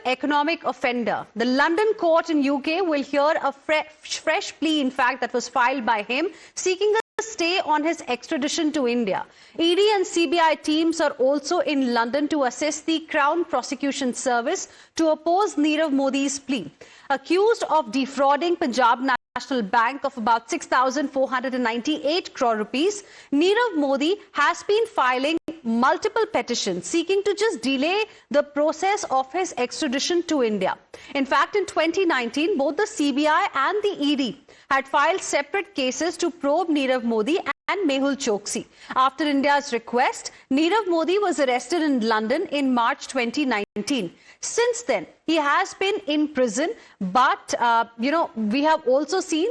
economic offender. The London court in UK will hear a fresh plea, in fact, that was filed by him, seeking a stay on his extradition to India. ED and CBI teams are also in London to assist the Crown Prosecution Service to oppose Nirav Modi's plea. Accused of defrauding Punjab National Bank of about 6,498 crore rupees, Nirav Modi has been filing multiple petitions seeking to just delay the process of his extradition to India. In fact, in 2019, both the CBI and the ED had filed separate cases to probe Nirav Modi and Mehul Choksi. After India's request, Nirav Modi was arrested in London in March 2019. Since then, he has been in prison, but, we have also seen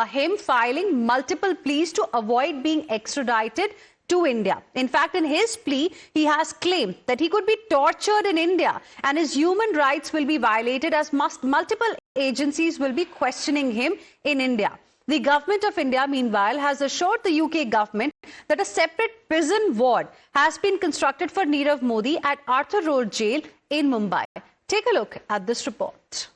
him filing multiple pleas to avoid being extradited to India. In fact, in his plea, he has claimed that he could be tortured in India and his human rights will be violated as multiple agencies will be questioning him in India. The government of India, meanwhile, has assured the UK government that a separate prison ward has been constructed for Nirav Modi at Arthur Road Jail in Mumbai. Take a look at this report.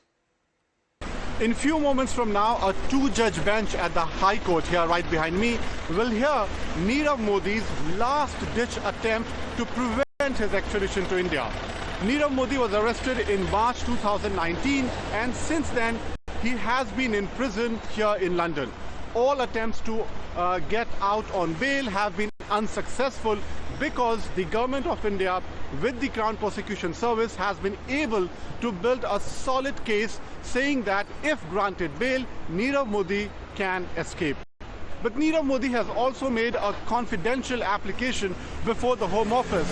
In few moments from now, a two-judge bench at the High Court here right behind me will hear Nirav Modi's last-ditch attempt to prevent his extradition to India. Nirav Modi was arrested in March 2019 and since then he has been in prison here in London. All attempts to get out on bail have been unsuccessful because the government of India with the Crown Prosecution Service has been able to build a solid case saying that if granted bail, Nirav Modi can escape. But Nirav Modi has also made a confidential application before the Home Office.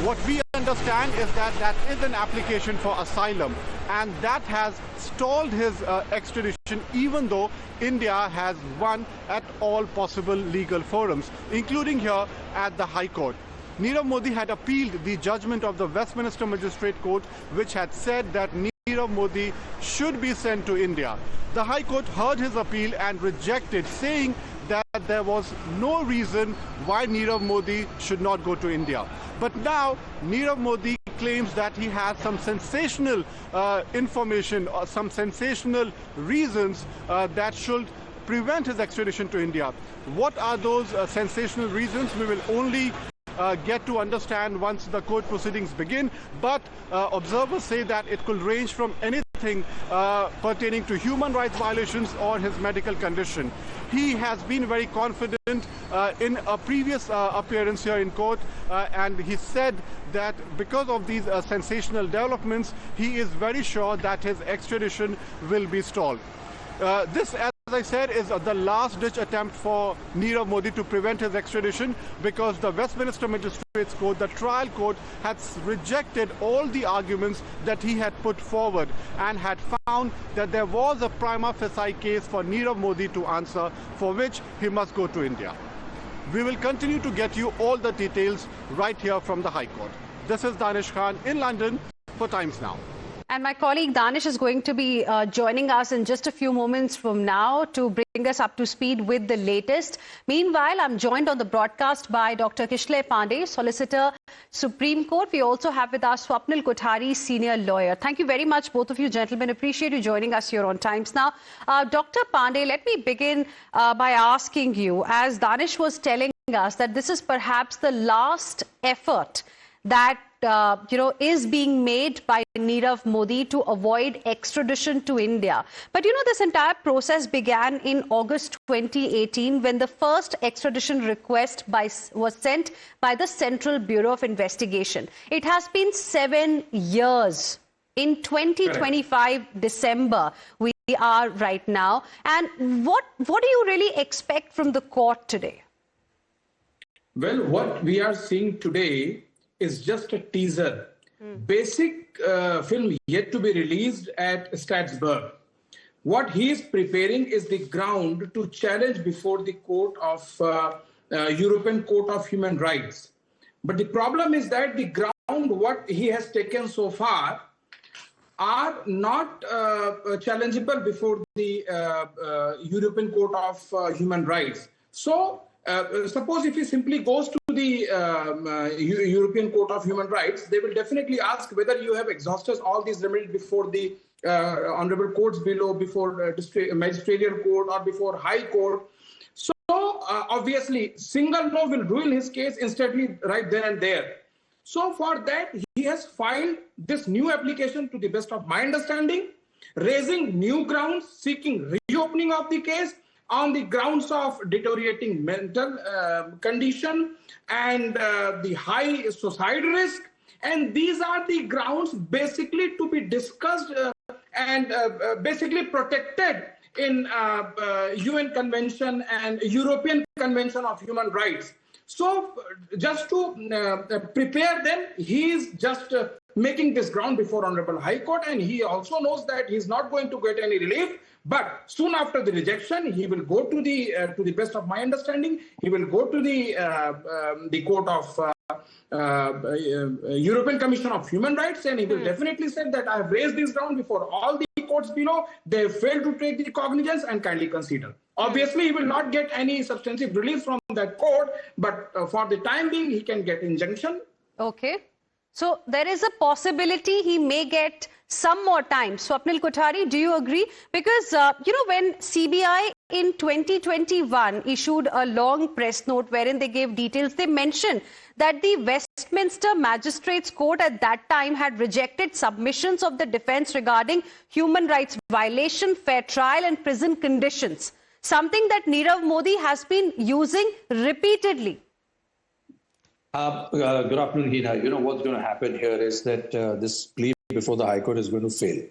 What we understand is that that is an application for asylum and that has stalled his extradition even though India has won at all possible legal forums, including here at the High Court. Nirav Modi had appealed the judgment of the Westminster Magistrate Court, which had said that Nirav Modi should be sent to India. The High Court heard his appeal and rejected, saying that there was no reason why Nirav Modi should not go to India. But now Nirav Modi claims that he has some sensational information or some sensational reasons that should prevent his extradition to India. What are those sensational reasons? We will only get to understand once the court proceedings begin, but observers say that it could range from anything pertaining to human rights violations or his medical condition. He has been very confident in a previous appearance here in court and he said that because of these sensational developments, he is very sure that his extradition will be stalled. This, as I said, is the last-ditch attempt for Nirav Modi to prevent his extradition because the Westminster Magistrates Court, the trial court, has rejected all the arguments that he had put forward and had found that there was a prima facie case for Nirav Modi to answer, for which he must go to India. We will continue to get you all the details right here from the High Court. This is Danish Khan in London for Times Now. And my colleague Danish is going to be joining us in just a few moments from now to bring us up to speed with the latest. Meanwhile, I'm joined on the broadcast by Dr. Kishlay Pandey, Solicitor, Supreme Court. We also have with us Swapnil Kothari, Senior Lawyer. Thank you very much, both of you gentlemen. Appreciate you joining us here on Times Now. Dr. Pandey, let me begin by asking you, as Danish was telling us that this is perhaps the last effort that is being made by Nirav Modi to avoid extradition to India. But this entire process began in August 2018 when the first extradition request was sent by the Central Bureau of Investigation. It has been 7 years. In 2025 December, we are right now. And what do you really expect from the court today? Well, what we are seeing today is just a teaser. Basic film yet to be released at Strasbourg. What he is preparing is the ground to challenge before the court of European Court of Human Rights. But the problem is that the ground what he has taken so far are not challengeable before the European Court of Human Rights. So suppose if he simply goes to the European Court of Human Rights, they will definitely ask whether you have exhausted all these remedies before the honorable courts below, before magisterial court or before high court. So obviously, single no will ruin his case instantly right then and there. So for that, he has filed this new application, to the best of my understanding, raising new grounds, seeking reopening of the case on the grounds of deteriorating mental condition and the high suicide risk. And these are the grounds basically to be discussed and basically protected in UN Convention and European Convention of Human Rights. So just to prepare them, he is just making this ground before Honorable High Court, and he also knows that he is not going to get any relief. But soon after the rejection, he will go to the best of my understanding, he will go to the court of European Commission of Human Rights, and he will definitely say that I have raised this ground before all the courts below. They have failed to take the cognizance and kindly consider. Obviously, he will not get any substantive relief from that court, but for the time being, he can get injunction. Okay. So there is a possibility he may get some more time. Swapnil Kothari, do you agree? Because, when CBI in 2021 issued a long press note wherein they gave details, they mentioned that the Westminster Magistrates Court at that time had rejected submissions of the defense regarding human rights violation, fair trial and prison conditions, something that Nirav Modi has been using repeatedly. Good afternoon, Hina. You know what's going to happen here is that this plea before the High Court is going to fail.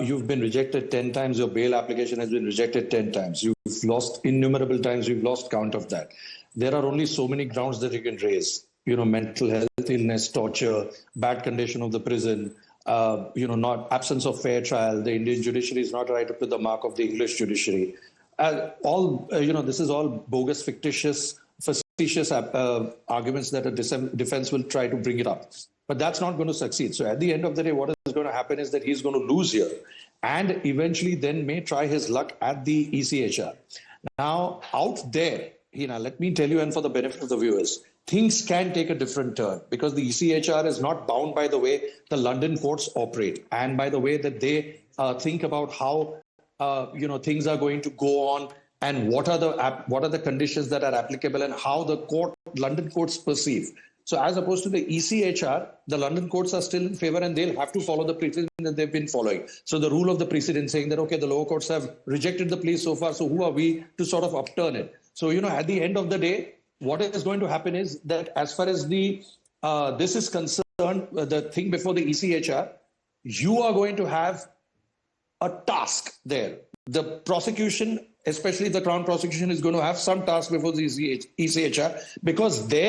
You've been rejected 10 times. Your bail application has been rejected 10 times. You've lost innumerable times. You've lost count of that. There are only so many grounds that you can raise. Mental health, illness, torture, bad condition of the prison, not absence of fair trial. The Indian judiciary is not right up to the mark of the English judiciary. This is all bogus, fictitious arguments that a defense will try to bring it up. But that's not going to succeed. So at the end of the day, what is going to happen is that he's going to lose here and eventually then may try his luck at the ECHR. Now, out there, let me tell you, and for the benefit of the viewers, things can take a different turn because the ECHR is not bound by the way the London courts operate and by the way that they think about how things are going to go on and what are the conditions that are applicable and how the London courts perceive. So as opposed to the ECHR, the London courts are still in favor and they'll have to follow the precedent that they've been following. So the rule of the precedent saying that, okay, the lower courts have rejected the plea so far, so who are we to sort of upturn it? So, at the end of the day, what is going to happen is that as far as this is concerned, the thing before the ECHR, you are going to have a task there. The prosecution, especially the Crown prosecution, is going to have some task before the ECHR because there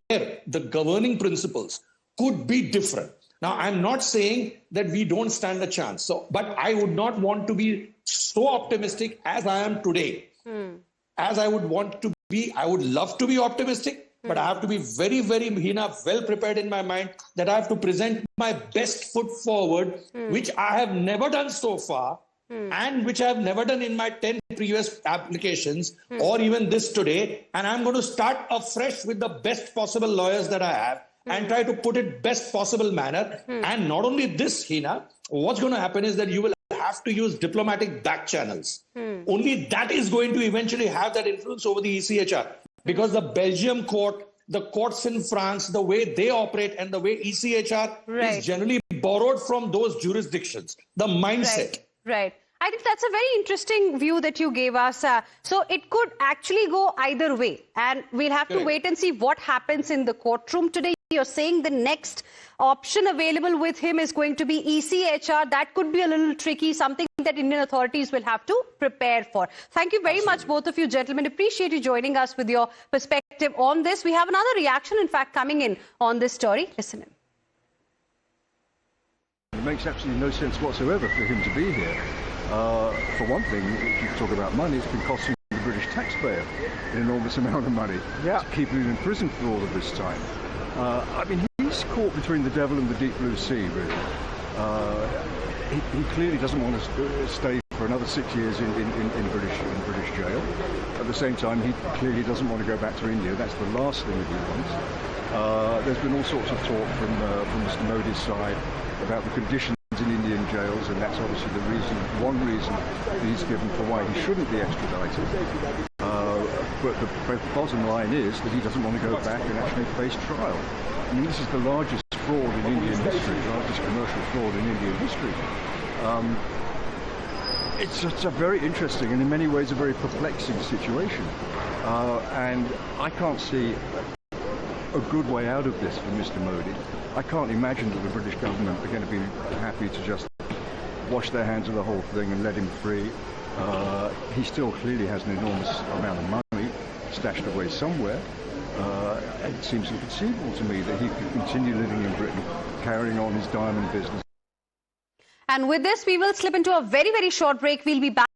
the governing principles could be different. Now, I'm not saying that we don't stand a chance. but I would not want to be so optimistic as I am today. As I would want to be, I would love to be optimistic, but I have to be very, very, well prepared in my mind that I have to present my best foot forward, which I have never done so far. And which I have never done in my 10 previous applications or even this today. And I'm going to start afresh with the best possible lawyers that I have and try to put it best possible manner. And not only this, Hina, what's going to happen is that you will have to use diplomatic back channels. Only that is going to eventually have that influence over the ECHR because the Belgium court, the courts in France, the way they operate and the way ECHR is generally borrowed from those jurisdictions, the mindset. Right. I think that's a very interesting view that you gave us. So it could actually go either way. And we'll have to wait and see what happens in the courtroom today. You're saying the next option available with him is going to be ECHR. That could be a little tricky, something that Indian authorities will have to prepare for. Thank you very much, both of you gentlemen. Appreciate you joining us with your perspective on this. We have another reaction, in fact, coming in on this story. Listen in. It makes absolutely no sense whatsoever for him to be here. For one thing, if you talk about money, it's been costing the British taxpayer an enormous amount of money to keep him in prison for all of this time. He's caught between the devil and the deep blue sea, really. He clearly doesn't want to stay for another 6 years in British jail. At the same time, he clearly doesn't want to go back to India. That's the last thing that he wants. There's been all sorts of talk from Mr. Modi's side about the conditions in Indian jails, and that's obviously one reason that he's given for why he shouldn't be extradited. But the bottom line is that he doesn't want to go back and actually face trial. I mean, this is the largest fraud in Indian history, the largest commercial fraud in Indian history. It's a very interesting and in many ways a very perplexing situation. And I can't see a good way out of this for Mr. Modi. I can't imagine that the British government are going to be happy to just wash their hands of the whole thing and let him free. He still clearly has an enormous amount of money stashed away somewhere. It seems inconceivable to me that he could continue living in Britain, carrying on his diamond business. And with this, we will slip into a very, very short break. We'll be back.